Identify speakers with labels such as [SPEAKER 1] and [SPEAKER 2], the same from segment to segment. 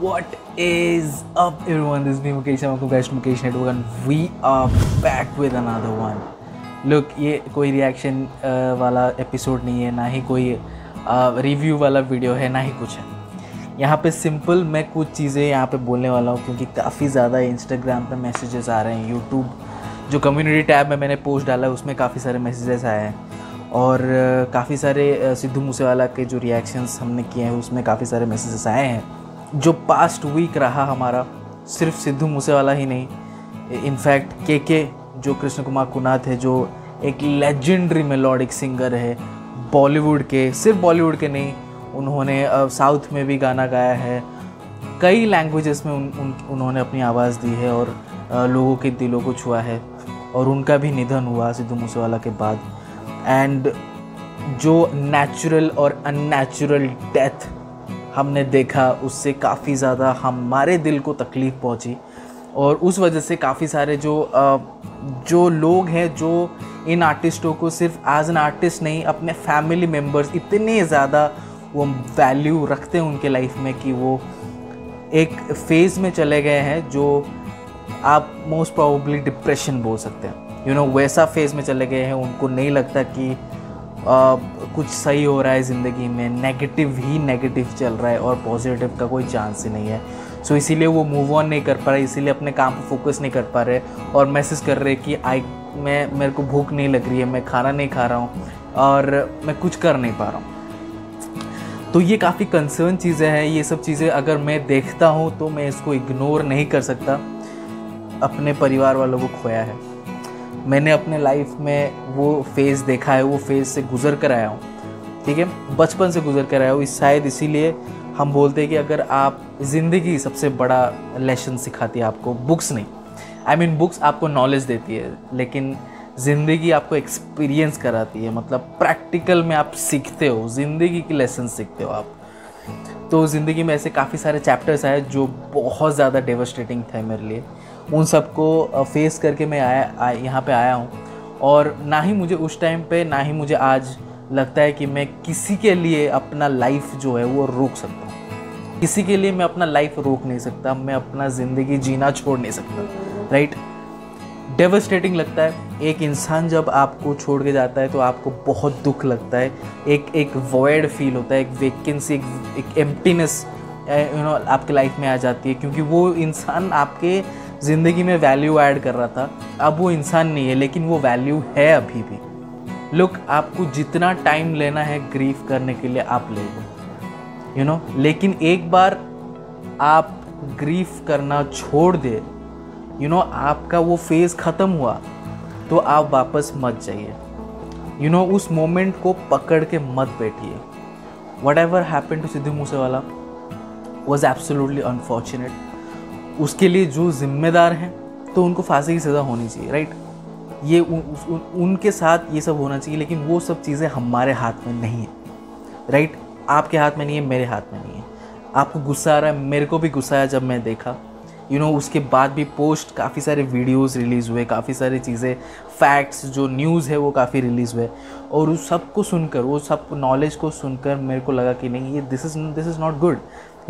[SPEAKER 1] What is up everyone, this is me Mukesh, welcome guys to Mukesh Network and we are back with another one. Look, ये कोई reaction वाला episode नहीं है, ना ही कोई review वाला वीडियो है, ना ही कुछ है. यहाँ पे सिंपल मैं कुछ चीज़ें यहाँ पे बोलने वाला हूँ क्योंकि काफ़ी ज़्यादा इंस्टाग्राम पे मैसेजेस आ रहे हैं. यूट्यूब जो कम्युनिटी टैब में मैंने पोस्ट डाला है उसमें काफ़ी सारे मैसेजेस आए हैं और काफ़ी सारे सिद्धू मूसेवाला के जो रिएक्शंस हमने किए हैं उसमें काफ़ी सारे मैसेजेस आए हैं. जो पास्ट वीक रहा हमारा, सिर्फ सिद्धू मूसेवाला ही नहीं, इनफैक्ट के जो कृष्ण कुमार कुनाथ है, जो एक लेजेंडरी मेलोडिक सिंगर है बॉलीवुड के, सिर्फ बॉलीवुड के नहीं, उन्होंने साउथ में भी गाना गाया है, कई लैंग्वेजेस में उन्होंने अपनी आवाज़ दी है और लोगों के दिलों को छुआ है. और उनका भी निधन हुआ सिद्धू मूसेवाला के बाद. एंड जो नेचुरल और अननेचुरल डेथ हमने देखा उससे काफ़ी ज़्यादा हमारे दिल को तकलीफ़ पहुंची और उस वजह से काफ़ी सारे जो लोग हैं जो इन आर्टिस्टों को सिर्फ एज एन आर्टिस्ट नहीं, अपने फैमिली मेम्बर्स इतने ज़्यादा वो वैल्यू रखते हैं उनके लाइफ में कि वो एक फेज़ में चले गए हैं जो आप मोस्ट प्रोबेबली डिप्रेशन बोल सकते हैं. वैसा फेज़ में चले गए हैं. उनको नहीं लगता कि कुछ सही हो रहा है ज़िंदगी में, नेगेटिव ही नेगेटिव चल रहा है और पॉजिटिव का कोई चांस ही नहीं है. सो इसीलिए वो मूव ऑन नहीं कर पा रहे, इसीलिए अपने काम पर फोकस नहीं कर पा रहे और मैसेज कर रहे कि मेरे को भूख नहीं लग रही है, मैं खाना नहीं खा रहा हूँ और मैं कुछ कर नहीं पा रहा हूँ. तो ये काफ़ी कंसर्न चीज़ें हैं. ये सब चीज़ें अगर मैं देखता हूँ तो मैं इसको इग्नोर नहीं कर सकता. अपने परिवार वालों को खोया है, मैंने अपने लाइफ में वो फेज़ देखा है, वो फेज़ से गुज़र कर आया हूँ. ठीक है, बचपन से गुज़र कर आया हूँ. शायद इसीलिए हम बोलते हैं कि अगर आप ज़िंदगी सबसे बड़ा लेसन सिखाती है आपको, बुक्स नहीं. आई मीन बुक्स आपको नॉलेज देती है लेकिन ज़िंदगी आपको एक्सपीरियंस कराती है. मतलब प्रैक्टिकल में आप सीखते हो, ज़िंदगी की लेसन सीखते हो आप. तो ज़िंदगी में ऐसे काफ़ी सारे चैप्टर्स आए जो बहुत ज़्यादा डेवस्टेटिंग थे मेरे लिए. उन सबको फेस करके मैं यहाँ पे आया हूँ और ना ही मुझे उस टाइम पे, ना ही मुझे आज लगता है कि मैं किसी के लिए अपना लाइफ जो है वो रोक सकता हूँ. किसी के लिए मैं अपना लाइफ रोक नहीं सकता, मैं अपना ज़िंदगी जीना छोड़ नहीं सकता. राइट, डेवस्टेटिंग लगता है. एक इंसान जब आपको छोड़ के जाता है तो आपको बहुत दुख लगता है. एक वॉइड फील होता है, एक वैकेंसी, एक एम्प्टीनेस आपके लाइफ में आ जाती है क्योंकि वो इंसान आपके ज़िंदगी में वैल्यू ऐड कर रहा था. अब वो इंसान नहीं है लेकिन वो वैल्यू है अभी भी. लुक, आपको जितना टाइम लेना है ग्रीफ करने के लिए आप ले लो, लेकिन एक बार आप ग्रीफ करना छोड़ दे, आपका वो फेज़ ख़त्म हुआ तो आप वापस मत जाइए. उस मोमेंट को पकड़ के मत बैठिए. Whatever happen to Sidhu Moosewala was absolutely unfortunate. उसके लिए जो जिम्मेदार हैं तो उनको फांसी की सज़ा होनी चाहिए. राइट, ये उनके साथ ये सब होना चाहिए लेकिन वो सब चीज़ें हमारे हाथ में नहीं है. राइट, आपके हाथ में नहीं है, मेरे हाथ में नहीं है. आपको गुस्सा आ रहा है, मेरे को भी गुस्सा आया जब मैं देखा. उसके बाद भी पोस्ट काफ़ी सारे वीडियोस रिलीज़ हुए, काफ़ी सारी चीज़ें, फैक्ट्स, जो न्यूज़ है वो काफ़ी रिलीज़ हुए और उस सब को सुनकर, वो सब नॉलेज को सुनकर मेरे को लगा कि नहीं, ये दिस इज़ नॉट गुड.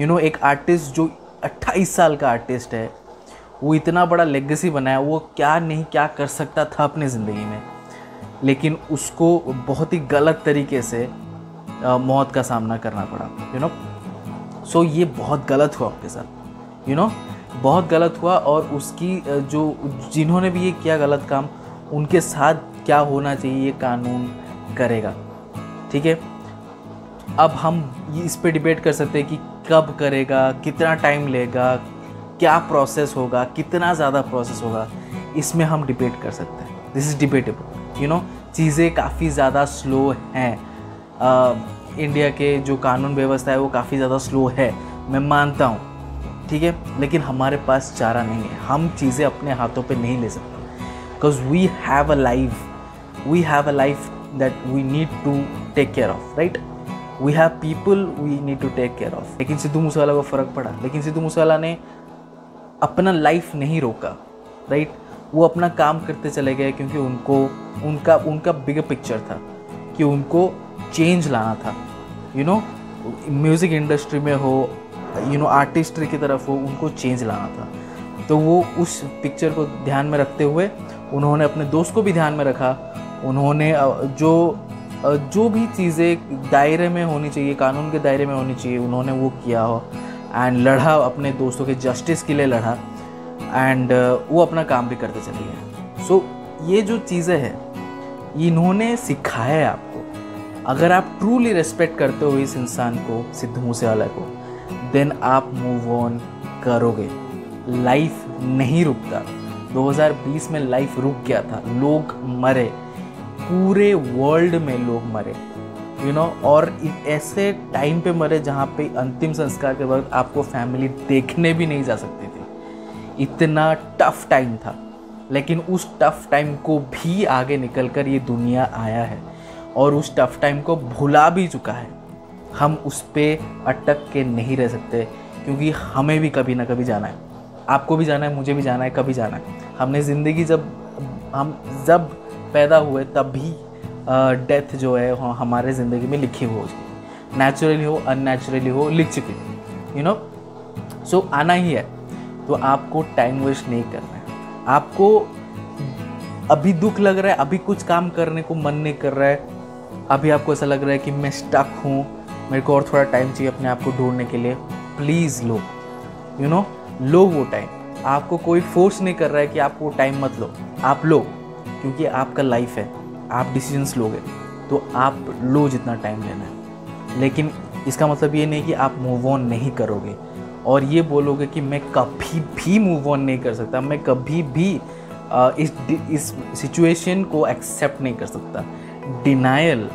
[SPEAKER 1] एक आर्टिस्ट जो 28 साल का आर्टिस्ट है, वो इतना बड़ा लेगेसी बनाया, वो क्या कर सकता था अपने ज़िंदगी में, लेकिन उसको बहुत ही गलत तरीके से मौत का सामना करना पड़ा. सो ये बहुत गलत हुआ आपके साथ. बहुत गलत हुआ और उसकी जिन्होंने भी ये किया गलत काम, उनके साथ क्या होना चाहिए ये कानून करेगा. ठीक है, अब हम इस पे डिबेट कर सकते हैं कि कब करेगा, कितना टाइम लेगा, क्या प्रोसेस होगा, कितना ज़्यादा प्रोसेस होगा, इसमें हम डिबेट कर सकते हैं. This is debatable. चीज़ें काफ़ी ज़्यादा स्लो हैं. इंडिया के जो कानून व्यवस्था है वो काफ़ी ज़्यादा स्लो है, मैं मानता हूँ. ठीक है, लेकिन हमारे पास चारा नहीं है. हम चीज़ें अपने हाथों पे नहीं ले सकते because we have a life that we need to take care of. Right, we have people we need to take care of. लेकिन सिद्धू मूसेवाला को फ़र्क पड़ा, लेकिन सिद्धू मूसेवाला ने अपना लाइफ नहीं रोका. राइट, वो अपना काम करते चले गए क्योंकि उनका बिगर पिक्चर था कि उनको चेंज लाना था. म्यूज़िक इंडस्ट्री में हो, आर्टिस्ट्री की तरफ हो, उनको चेंज लाना था। तो वो उस पिक्चर को ध्यान में रखते हुए उन्होंने अपने दोस्त को भी ध्यान में रखा। उन्होंने जो भी चीज़ें दायरे में होनी चाहिए, कानून के दायरे में होनी चाहिए, उन्होंने वो किया हो एंड लड़ा, अपने दोस्तों के जस्टिस के लिए लड़ा एंड वो अपना काम भी करते चले गए। सो ये जो चीज़ें हैं इन्होंने सिखाया है आपको। अगर आप ट्रूली रेस्पेक्ट करते हो इस इंसान को, सिद्धू मूसेवाला को, देन आप मूव ऑन करोगे। लाइफ नहीं रुकता। 2020 में लाइफ रुक गया था, लोग मरे, पूरे वर्ल्ड में लोग मरे, और ऐसे टाइम पे मरे जहाँ पे अंतिम संस्कार के वक्त आपको फैमिली देखने भी नहीं जा सकती थी। इतना टफ टाइम था, लेकिन उस टफ टाइम को भी आगे निकलकर ये दुनिया आया है और उस टफ टाइम को भुला भी चुका है। हम उस पर अटक के नहीं रह सकते, क्योंकि हमें भी कभी ना कभी जाना है। आपको भी जाना है, मुझे भी जाना है, कभी जाना है। हमने ज़िंदगी जब पैदा हुए तब भी डेथ जो है हमारे ज़िंदगी में लिखी हुई होगी, नेचुरली हो अननेचुरली हो, लिख चुकी है, सो आना ही है। तो आपको टाइम वेस्ट नहीं करना है। आपको अभी दुख लग रहा है, अभी कुछ काम करने को मन नहीं कर रहा है, अभी आपको ऐसा लग रहा है कि मैं स्टक हूँ, मेरे को और थोड़ा टाइम चाहिए अपने आप को ढूंढने के लिए, प्लीज़ लो, लो वो टाइम। आपको कोई फोर्स नहीं कर रहा है कि आप वो टाइम मत लो, आप लो, क्योंकि आपका लाइफ है, आप डिसीजंस लोगे तो आप लो जितना टाइम लेना है। लेकिन इसका मतलब ये नहीं कि आप मूव ऑन नहीं करोगे और ये बोलोगे कि मैं कभी भी मूव ऑन नहीं कर सकता, मैं कभी भी इस सिचुएशन को एक्सेप्ट नहीं कर सकता। डिनायल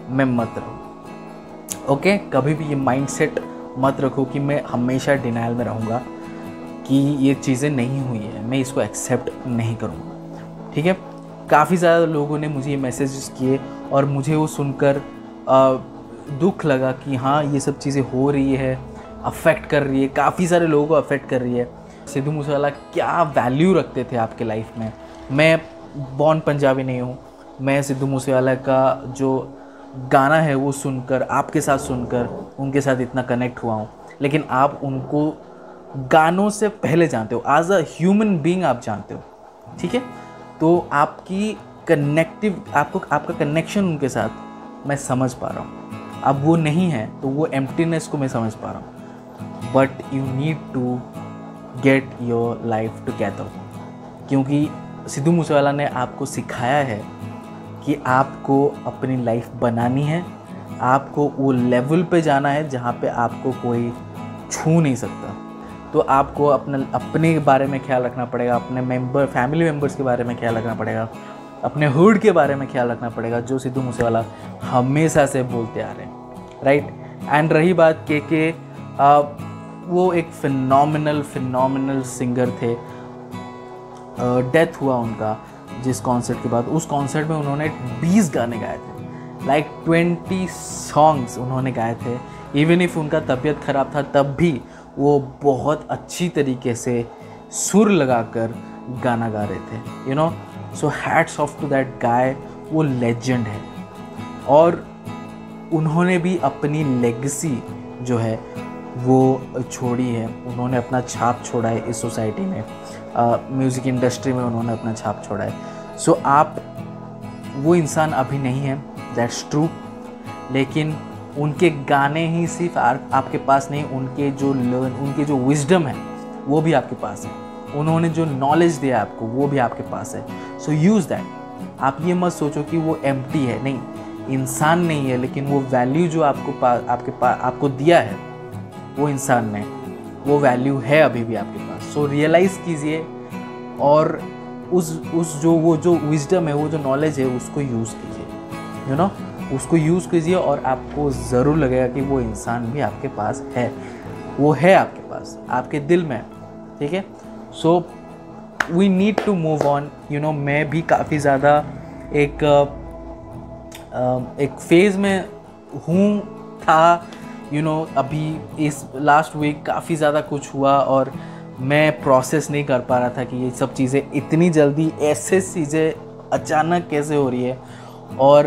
[SPEAKER 1] में मत रहो, ओके? कभी भी ये माइंडसेट मत रखो कि मैं हमेशा डिनायल में रहूँगा कि ये चीज़ें नहीं हुई है, मैं इसको एक्सेप्ट नहीं करूँगा, ठीक है? काफ़ी ज़्यादा लोगों ने मुझे ये मैसेजेस किए और मुझे वो सुनकर दुख लगा कि हाँ, ये सब चीज़ें हो रही है, अफेक्ट कर रही है, काफ़ी सारे लोगों को अफेक्ट कर रही है। सिद्धू मूसेवाला क्या वैल्यू रखते थे आपके लाइफ में। मैं बॉर्न पंजाबी नहीं हूँ, मैं सिद्धू मूसेवाला का जो गाना है वो सुनकर, आपके साथ सुनकर उनके साथ इतना कनेक्ट हुआ हूँ। लेकिन आप उनको गानों से पहले जानते हो, एज अ ह्यूमन बीइंग आप जानते हो, ठीक है? तो आपकी आपका कनेक्शन उनके साथ मैं समझ पा रहा हूँ। अब वो नहीं है तो वो एम्प्टीनेस को मैं समझ पा रहा हूँ। But you need to get your life together, क्योंकि सिद्धू मूसेवाला ने आपको सिखाया है कि आपको अपनी लाइफ बनानी है, आपको वो लेवल पे जाना है जहाँ पे आपको कोई छू नहीं सकता। तो आपको अपने बारे में ख्याल रखना पड़ेगा, अपने फैमिली मेम्बर्स के बारे में ख्याल रखना पड़ेगा, अपने हुड के बारे में ख्याल रखना पड़ेगा, जो सिद्धू मूसेवाला हमेशा से बोलते आ रहे हैं, राइट? एंड रही बात के वो एक फिनोमिनल सिंगर थे। डेथ हुआ उनका जिस कॉन्सर्ट के बाद, उस कॉन्सर्ट में उन्होंने 20 गाने गाए थे, लाइक 20 सॉन्ग्स उन्होंने गाए थे। इवन इफ उनका तबीयत ख़राब था तब भी वो बहुत अच्छी तरीके से सुर लगाकर गाना गा रहे थे, so hats off to that guy. वो लेजेंड है और उन्होंने भी अपनी लेगेसी जो है वो छोड़ी है। उन्होंने अपना छाप छोड़ा है इस सोसाइटी में, म्यूज़िक इंडस्ट्री में उन्होंने अपना छाप छोड़ा है। सो आप वो इंसान अभी नहीं है, दैट्स ट्रू, लेकिन उनके गाने ही सिर्फ आपके पास नहीं, उनके जो विजडम है वो भी आपके पास है। उन्होंने जो नॉलेज दिया आपको वो भी आपके पास है। So use that. आप ये मत सोचो कि वो एम्प्टी है, नहीं, इंसान नहीं है, लेकिन वो वैल्यू जो आपको दिया है वो इंसान ने, वो वैल्यू है अभी भी आपके पास। सो रियलाइज़ कीजिए और उस जो विजडम है, वो जो नॉलेज है उसको यूज़ कीजिए, उसको यूज़ कीजिए और आपको ज़रूर लगेगा कि वो इंसान भी आपके पास है, वो है आपके पास, आपके दिल में, ठीक है? So we need to move on. मैं भी काफ़ी ज़्यादा एक फेज़ में था, अभी इस लास्ट वीक काफ़ी ज़्यादा कुछ हुआ और मैं प्रोसेस नहीं कर पा रहा था कि ये सब चीज़ें इतनी जल्दी, ऐसे चीज़ें अचानक कैसे हो रही है। और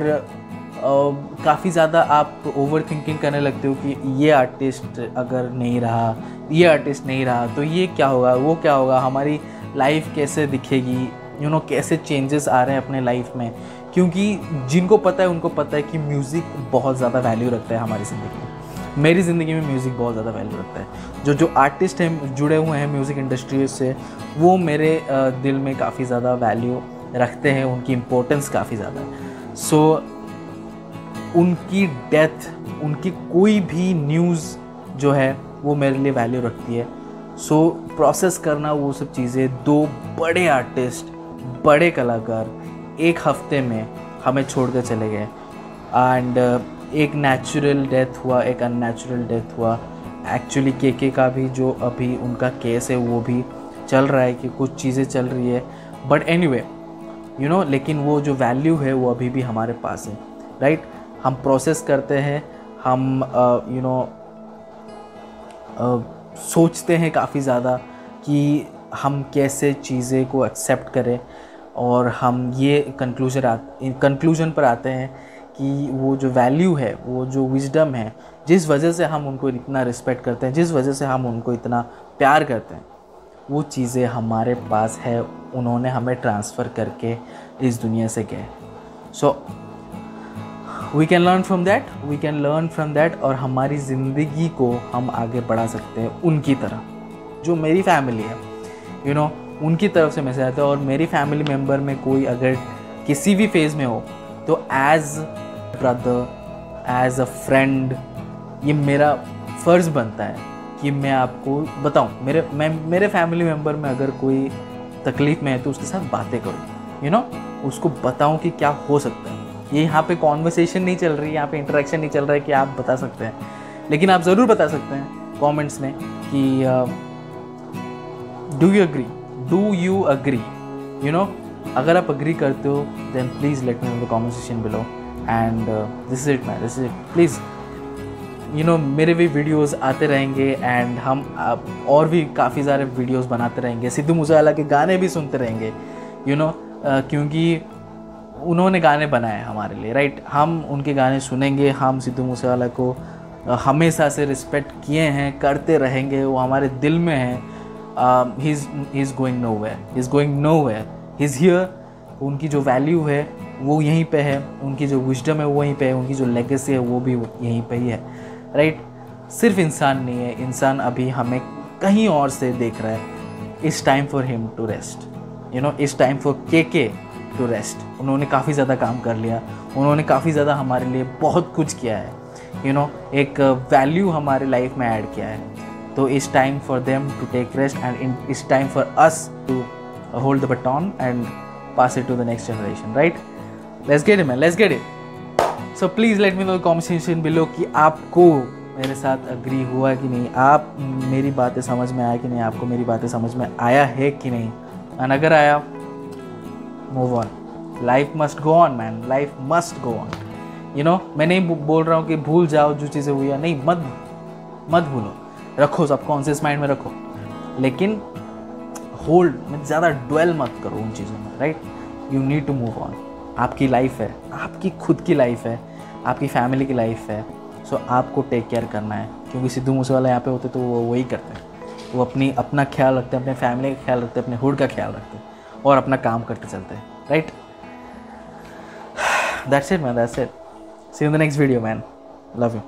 [SPEAKER 1] काफ़ी ज़्यादा आप ओवर थिंकिंग करने लगते हो कि ये आर्टिस्ट अगर नहीं रहा, ये आर्टिस्ट नहीं रहा तो ये क्या होगा, वो क्या होगा, हमारी लाइफ कैसे दिखेगी, कैसे चेंजेस आ रहे हैं अपने लाइफ में। क्योंकि जिनको पता है उनको पता है कि म्यूज़िक बहुत ज़्यादा वैल्यू रखता है हमारी ज़िंदगी में। मेरी ज़िंदगी में म्यूज़िक बहुत ज़्यादा वैल्यू रखता है। जो आर्टिस्ट हैं जुड़े हुए हैं म्यूज़िक इंडस्ट्री से, वो मेरे दिल में काफ़ी ज़्यादा वैल्यू रखते हैं, उनकी इम्पोर्टेंस काफ़ी ज़्यादा है। सो उनकी डेथ, उनकी कोई भी न्यूज़ जो है वो मेरे लिए वैल्यू रखती है। सो प्रोसेस करना वो सब चीज़ें, 2 बड़े आर्टिस्ट, बड़े कलाकार एक हफ्ते में हमें छोड़ कर चले गए। एंड एक नेचुरल डेथ हुआ, एक अननेचुरल डेथ हुआ। एक्चुअली के का भी जो अभी उनका केस है वो भी चल रहा है, कि कुछ चीज़ें चल रही है, बट एनीवे लेकिन वो जो वैल्यू है वो अभी भी हमारे पास है, राइट। हम प्रोसेस करते हैं, हम सोचते हैं काफ़ी ज़्यादा कि हम कैसे चीज़ें को एक्सेप्ट करें, और हम ये कंक्लूजन पर आते हैं कि वो जो वैल्यू है, वो जो विजडम है, जिस वजह से हम उनको इतना रिस्पेक्ट करते हैं, जिस वजह से हम उनको इतना प्यार करते हैं, वो चीज़ें हमारे पास है। उन्होंने हमें ट्रांसफ़र करके इस दुनिया से गए। So we can learn from that, और हमारी ज़िंदगी को हम आगे बढ़ा सकते हैं उनकी तरह। जो मेरी फैमिली है उनकी तरफ से मैसेज आता है, और मेरी फैमिली मेम्बर में कोई अगर किसी भी फेज़ में हो तो as brother, as a friend, ये मेरा फ़र्ज़ बनता है कि मैं आपको बताऊं। मेरे फैमिली मेम्बर में अगर कोई तकलीफ़ में है तो उसके साथ बातें करूं, उसको बताऊं कि क्या हो सकता है। ये यहाँ पे कॉन्वर्सेशन नहीं चल रही, यहाँ पे इंटरेक्शन नहीं चल रहा है कि आप बता सकते हैं, लेकिन आप ज़रूर बता सकते हैं कमेंट्स में कि डू यू अग्री, अगर आप अग्री करते हो then please let me know the comment section below. And this is it man, this is it. Please मेरे भी वीडियोस आते रहेंगे, एंड हम और भी काफ़ी सारे वीडियोस बनाते रहेंगे। सिद्धू मूसेवाला के गाने भी सुनते रहेंगे, क्योंकि उन्होंने गाने बनाए हमारे लिए, राइट। हम उनके गाने सुनेंगे, हम सिद्धू मूसेवाला को हमेशा से रिस्पेक्ट किए हैं, करते रहेंगे, वो हमारे दिल में है। He is going nowhere, he is here. उनकी जो वैल्यू है वो यहीं पे है, उनकी जो विजडम है वो यहीं पे है, उनकी जो लेगेसी है वो भी यहीं पे ही है, राइट। सिर्फ इंसान नहीं है, इंसान अभी हमें कहीं और से देख रहा है। It's time for him to rest, it's time for K to rest. उन्होंने काफ़ी ज़्यादा काम कर लिया, उन्होंने काफ़ी ज़्यादा हमारे लिए बहुत कुछ किया है, एक वैल्यू हमारे लाइफ में ऐड किया है। तो it's time for them to take rest, and it's time for us to hold the button and pass it to the next generation, right. Let's get it man, let's get it. So please let me know the comment section below कि आपको मेरे साथ agree हुआ कि नहीं, आप मेरी बातें समझ में आया कि नहीं, आपको मेरी बातें समझ में आया है कि नहीं। एंड अगर आया, move on, life must go on man, life must go on. मैं नहीं बोल रहा हूँ कि भूल जाओ जो चीज़ें हुई है, नहीं, मत भूलो, रखो, सबकॉन्शियस माइंड में रखो, लेकिन होल्ड में ज़्यादा ड्वेल मत करो उन चीज़ों में, right. You need to move on. आपकी लाइफ है, आपकी खुद की लाइफ है, आपकी फैमिली की लाइफ है। सो आपको टेक केयर करना है, क्योंकि सिद्धू मूसेवाला यहाँ पे होते तो वो वही करते हैं। वो अपना ख्याल रखते हैं, अपने फैमिली का ख्याल रखते हैं, अपने हुड का ख्याल रखते हैं, और अपना काम करते चलते हैं, right. That's it man, that's it. See you in the next video man, love you.